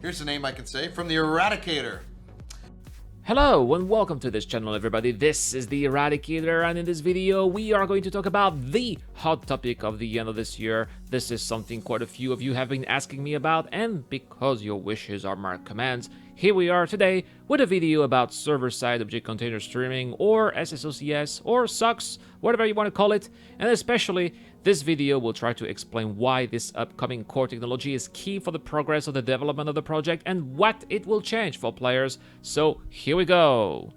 Here's a name I can say from the Eradicator. Hello and welcome to this channel, everybody. This is the Eradicator, and in this video we are going to talk about the hot topic of the end of this year. This is something quite a few of you have been asking me about, and because your wishes are my commands, here we are today with a video about server-side object container streaming, or SSOCS, or SOCS, whatever you want to call it, and especially this video will try to explain why this upcoming core technology is key for the progress of the development of the project and what it will change for players. So here we go.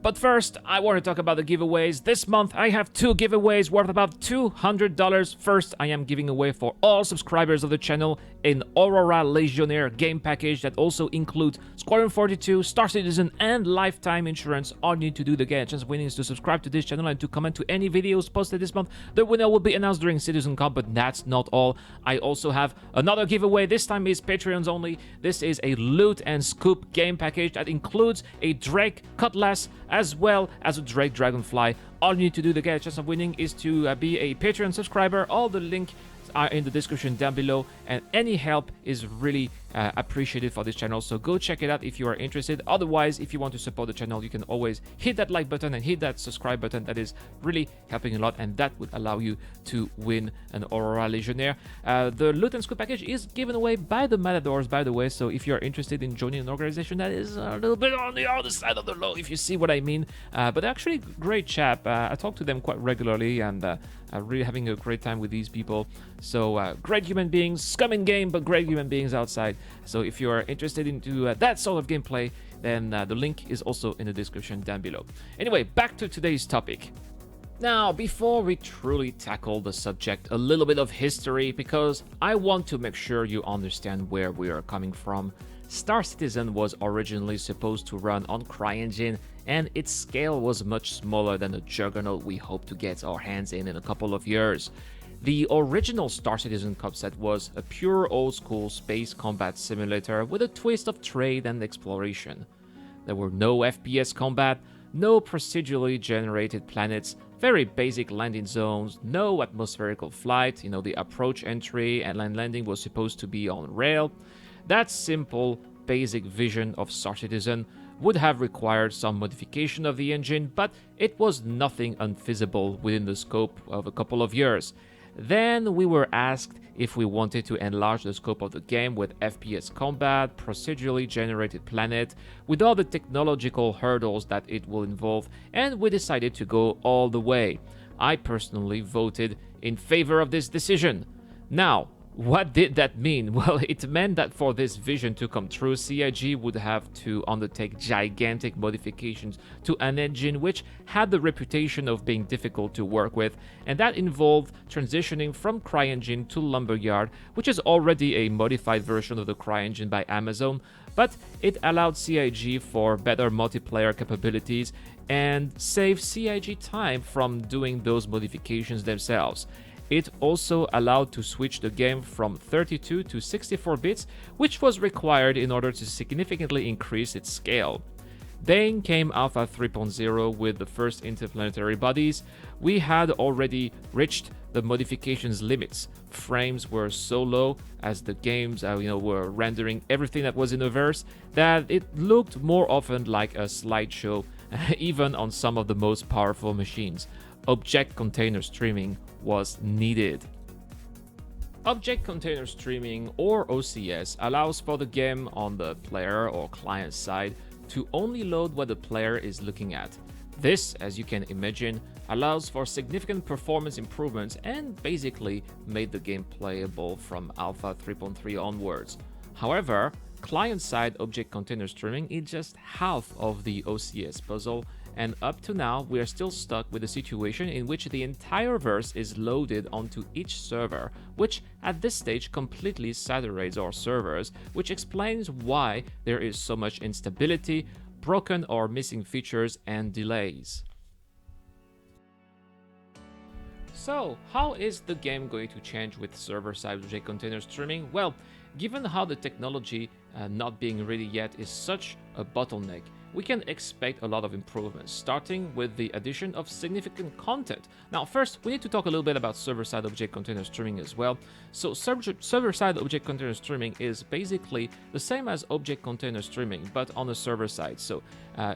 But first, I want to talk about the giveaways. This month, I have two giveaways worth about $200. First, I am giving away for all subscribers of the channel an Aurora Legionnaire game package that also includes Squadron 42, Star Citizen, and lifetime insurance. All you need to do to get a chance of winning is to subscribe to this channel and to comment to any videos posted this month. The winner will be announced during CitizenCon, but that's not all. I also have another giveaway. This time is Patreons only. This is a Loot and Scoop game package that includes a Drake Cutlass as well as a Drake Dragonfly. All you need to do to get a chance of winning is to be a Patreon subscriber. All the links are in the description down below, and any help is really appreciated for this channel, so go check it out if you are interested. Otherwise, if you want to support the channel, you can always hit that like button and hit that subscribe button. That is really helping a lot, and that would allow you to win an Aurora Legionnaire. The Loot and Scoop package is given away by the Matadors, by the way, so if you're interested in joining an organization that is a little bit on the other side of the law, if you see what I mean, but actually great chap. I talk to them quite regularly, and really having a great time with these people. So great human beings, scum in game, but great human beings outside. So if you are interested into that sort of gameplay, then the link is also in the description down below. Anyway, back to today's topic. Now, before we truly tackle the subject, a little bit of history, because I want to make sure you understand where we are coming from. Star Citizen was originally supposed to run on CryEngine, and its scale was much smaller than the juggernaut we hope to get our hands in a couple of years. The original Star Citizen concept was a pure old-school space combat simulator with a twist of trade and exploration. There were no FPS combat, no procedurally generated planets, very basic landing zones, no atmospherical flight, the approach, entry, and landing was supposed to be on rail. That simple, basic vision of Star Citizen would have required some modification of the engine, but it was nothing unfeasible within the scope of a couple of years. Then we were asked if we wanted to enlarge the scope of the game with FPS combat, procedurally generated planet, with all the technological hurdles that it will involve, and we decided to go all the way. I personally voted in favor of this decision. Now, what did that mean? Well, it meant that for this vision to come true, CIG would have to undertake gigantic modifications to an engine which had the reputation of being difficult to work with, and that involved transitioning from CryEngine to Lumberyard, which is already a modified version of the CryEngine by Amazon, but it allowed CIG for better multiplayer capabilities and saved CIG time from doing those modifications themselves. It also allowed to switch the game from 32 to 64 bits, which was required in order to significantly increase its scale. Then came Alpha 3.0 with the first interplanetary bodies. We had already reached the modifications limits. Frames were so low as the games were rendering everything that was in the verse that it looked more often like a slideshow, even on some of the most powerful machines. Object container streaming was needed. Object container streaming, or OCS, allows for the game on the player or client side to only load what the player is looking at. This, as you can imagine, allows for significant performance improvements and basically made the game playable from Alpha 3.3 onwards. However, client-side object container streaming is just half of the OCS puzzle, and up to now we are still stuck with a situation in which the entire verse is loaded onto each server, which at this stage completely saturates our servers, which explains why there is so much instability, broken or missing features, and delays. So, how is the game going to change with server-side object container streaming? Well, given how the technology not being ready yet is such a bottleneck, we can expect a lot of improvements, starting with the addition of significant content. Now, first, we need to talk a little bit about server-side object container streaming as well. So server-side object container streaming is basically the same as object container streaming, but on the server side. So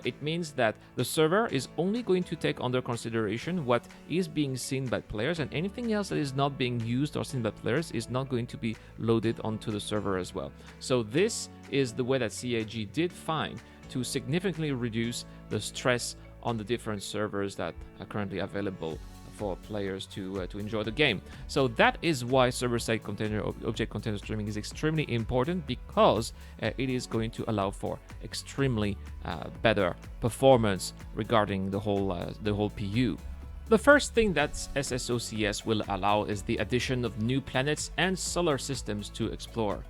it means that the server is only going to take under consideration what is being seen by players, and anything else that is not being used or seen by players is not going to be loaded onto the server as well. So this is the way that CIG did find to significantly reduce the stress on the different servers that are currently available for players to enjoy the game. So that is why server-side object container streaming is extremely important, because it is going to allow for extremely better performance regarding the whole PU. The first thing that SSOCS will allow is the addition of new planets and solar systems to explore.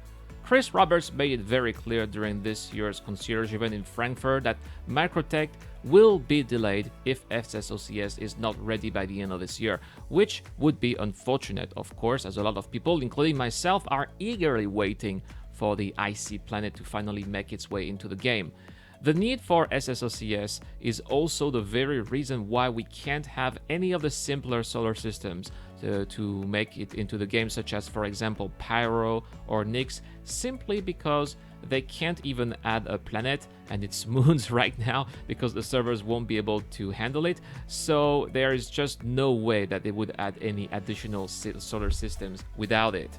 Chris Roberts made it very clear during this year's concierge event in Frankfurt that Microtech will be delayed if SSOCS is not ready by the end of this year, which would be unfortunate, of course, as a lot of people, including myself, are eagerly waiting for the icy planet to finally make its way into the game. The need for SSOCS is also the very reason why we can't have any of the simpler solar systems to make it into the game, such as, for example, Pyro or Nyx, simply because they can't even add a planet and its moons right now because the servers won't be able to handle it. So there is just no way that they would add any additional solar systems without it.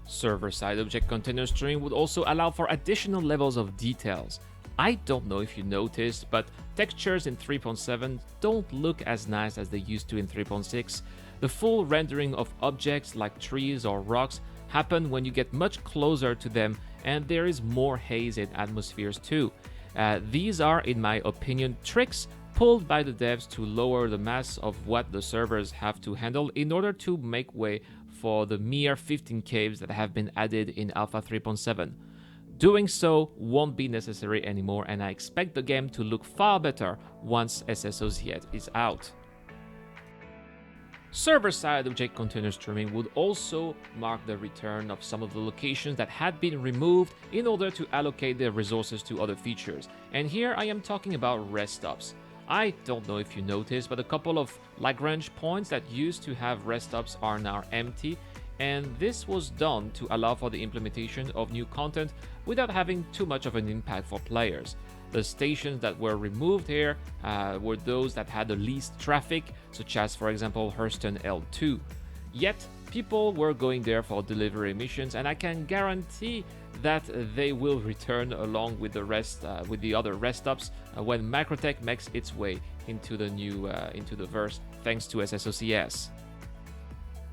Server-side object container streaming would also allow for additional levels of details. I don't know if you noticed, but textures in 3.7 don't look as nice as they used to in 3.6. The full rendering of objects like trees or rocks happen when you get much closer to them, and there is more haze in atmospheres too. These are, in my opinion, tricks pulled by the devs to lower the mass of what the servers have to handle in order to make way for the mere 15 caves that have been added in Alpha 3.7. Doing so won't be necessary anymore, and I expect the game to look far better once SSOCS is out. Server-side object container streaming would also mark the return of some of the locations that had been removed in order to allocate their resources to other features, and here I am talking about rest stops. I don't know if you noticed, but a couple of Lagrange points that used to have rest stops are now empty, and this was done to allow for the implementation of new content without having too much of an impact for players. The stations that were removed here were those that had the least traffic, such as, for example, Hurston L2. Yet, people were going there for delivery missions, and I can guarantee that they will return along with the other rest stops when Microtech makes its way into the verse, thanks to SSOCS.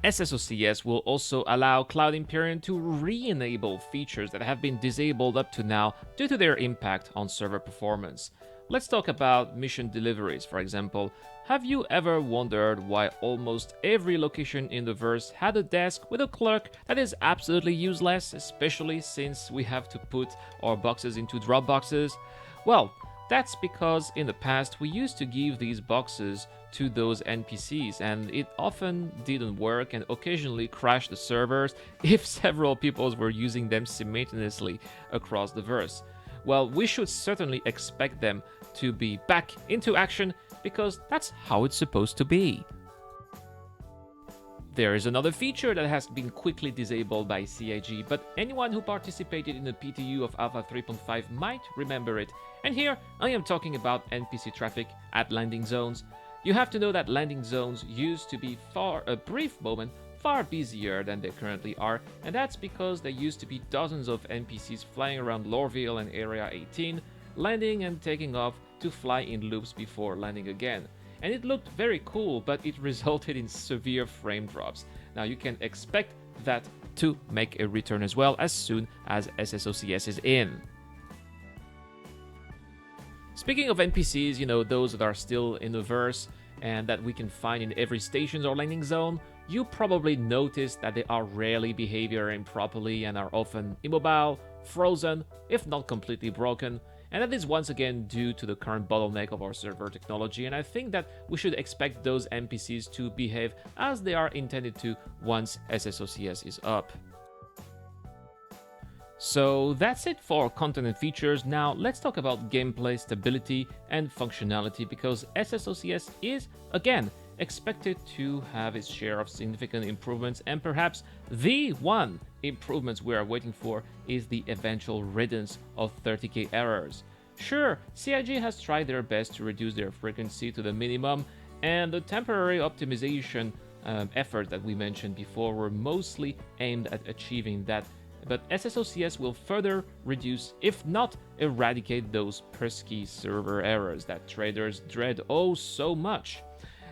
SSOCS will also allow Cloud Imperium to re-enable features that have been disabled up to now due to their impact on server performance. Let's talk about mission deliveries, for example. Have you ever wondered why almost every location in the verse had a desk with a clerk that is absolutely useless, especially since we have to put our boxes into drop boxes? Well, that's because in the past we used to give these boxes to those NPCs, and it often didn't work and occasionally crashed the servers if several people were using them simultaneously across the verse. Well, we should certainly expect them to be back into action, because that's how it's supposed to be. There is another feature that has been quickly disabled by CIG, but anyone who participated in the PTU of Alpha 3.5 might remember it, and here I am talking about NPC traffic at landing zones. You have to know that landing zones used to be for a brief moment far busier than they currently are, and that's because there used to be dozens of NPCs flying around Lorville and Area 18, landing and taking off to fly in loops before landing again. And it looked very cool, but it resulted in severe frame drops. Now you can expect that to make a return as well as soon as SSOCS is in. Speaking of NPCs, you know, those that are still in the verse and that we can find in every station or landing zone, you probably noticed that they are rarely behaving properly and are often immobile, frozen, if not completely broken, and that is once again due to the current bottleneck of our server technology, and I think that we should expect those NPCs to behave as they are intended to once SSOCS is up. So that's it for content and features. Now let's talk about gameplay stability and functionality, because SSOCS is, again, expected to have its share of significant improvements, and perhaps the one improvements we are waiting for is the eventual riddance of 30k errors. Sure, CIG has tried their best to reduce their frequency to the minimum, and the temporary optimization efforts that we mentioned before were mostly aimed at achieving that. But SSOCS will further reduce, if not eradicate, those pesky server errors that traders dread oh so much.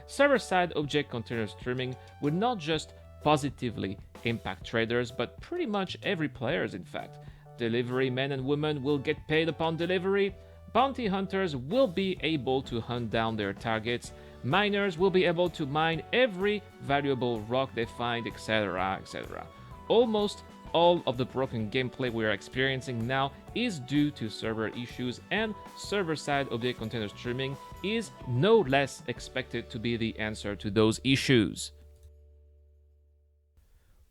Server-side object container streaming would not just positively impact traders, but pretty much every players in fact. Delivery men and women will get paid upon delivery, bounty hunters will be able to hunt down their targets, miners will be able to mine every valuable rock they find, etc, etc. Almost all of the broken gameplay we are experiencing now is due to server issues, and server-side object container streaming is no less expected to be the answer to those issues.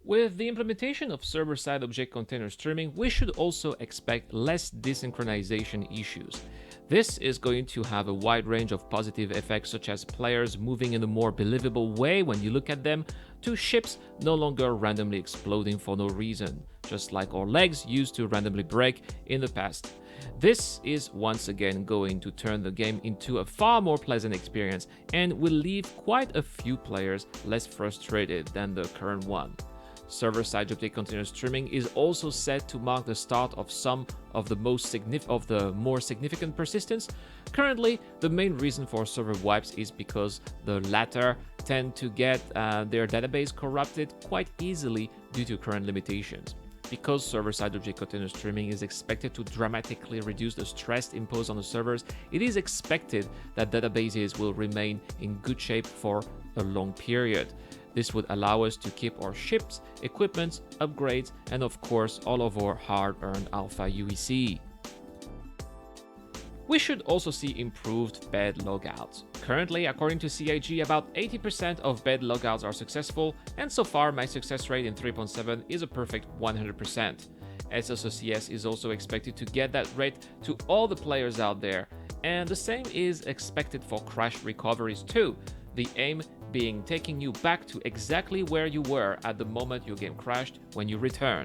With the implementation of server-side object container streaming, we should also expect less desynchronization issues. This is going to have a wide range of positive effects, such as players moving in a more believable way when you look at them, to ships no longer randomly exploding for no reason, just like our legs used to randomly break in the past. This is once again going to turn the game into a far more pleasant experience and will leave quite a few players less frustrated than the current one. Server-side object container streaming is also set to mark the start of some of the more significant persistence. Currently, the main reason for server wipes is because the latter tend to get their database corrupted quite easily due to current limitations. Because server-side object container streaming is expected to dramatically reduce the stress imposed on the servers, it is expected that databases will remain in good shape for a long period. This would allow us to keep our ships, equipment, upgrades, and of course all of our hard-earned alpha UEC. We should also see improved bed logouts. Currently, according to CIG, about 80% of bed logouts are successful, and so far my success rate in 3.7 is a perfect 100%. SSOCS is also expected to get that rate to all the players out there, and the same is expected for crash recoveries too. The aim being taking you back to exactly where you were at the moment your game crashed when you return.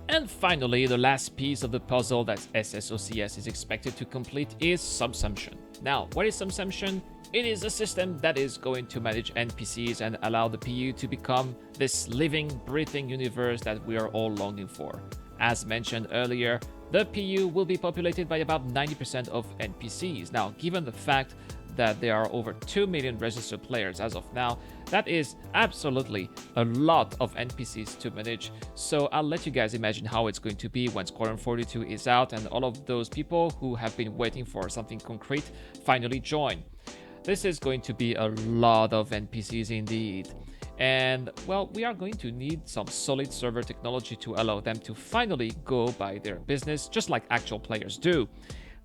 And finally, the last piece of the puzzle that SSOCS is expected to complete is subsumption. Now, what is subsumption? It is a system that is going to manage NPCs and allow the PU to become this living, breathing universe that we are all longing for. As mentioned earlier, the PU will be populated by about 90% of NPCs. Now, given the fact that there are over 2 million registered players as of now, that is absolutely a lot of NPCs to manage. So I'll let you guys imagine how it's going to be when Squadron 42 is out and all of those people who have been waiting for something concrete finally join. This is going to be a lot of NPCs indeed. And well, we are going to need some solid server technology to allow them to finally go by their business, just like actual players do.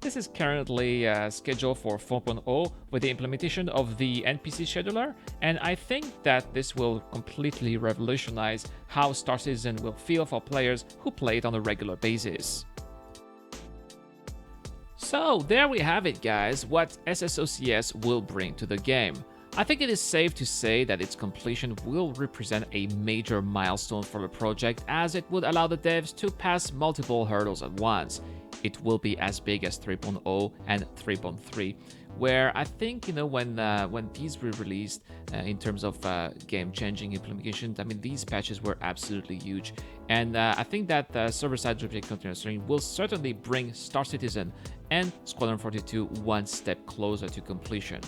This is currently scheduled for 4.0 with the implementation of the NPC scheduler, and I think that this will completely revolutionize how Star Citizen will feel for players who play it on a regular basis. So there we have it, guys, what SSOCS will bring to the game. I think it is safe to say that its completion will represent a major milestone for the project, as it would allow the devs to pass multiple hurdles at once. It will be as big as 3.0 and 3.3, where I think, when these were released in terms of game-changing implementation, I mean, these patches were absolutely huge. And I think that server-side object container streaming will certainly bring Star Citizen and Squadron 42 one step closer to completion.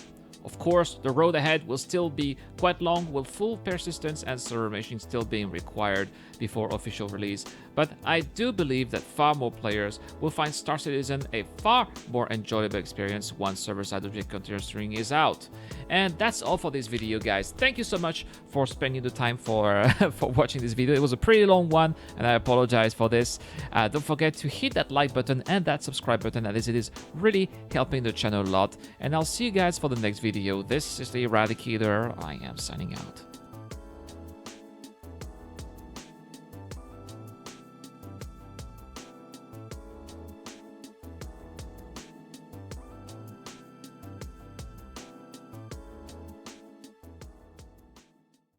Of course, the road ahead will still be quite long, with full persistence and server machines still being required before official release, but I do believe that far more players will find Star Citizen a far more enjoyable experience once server-side object container streaming is out. And that's all for this video, guys. Thank you so much for spending the time for watching this video. It was a pretty long one, and I apologize for this. Don't forget to hit that like button and that subscribe button, as it is really helping the channel a lot. And I'll see you guys for the next video. This is the Eradicator. I am signing out.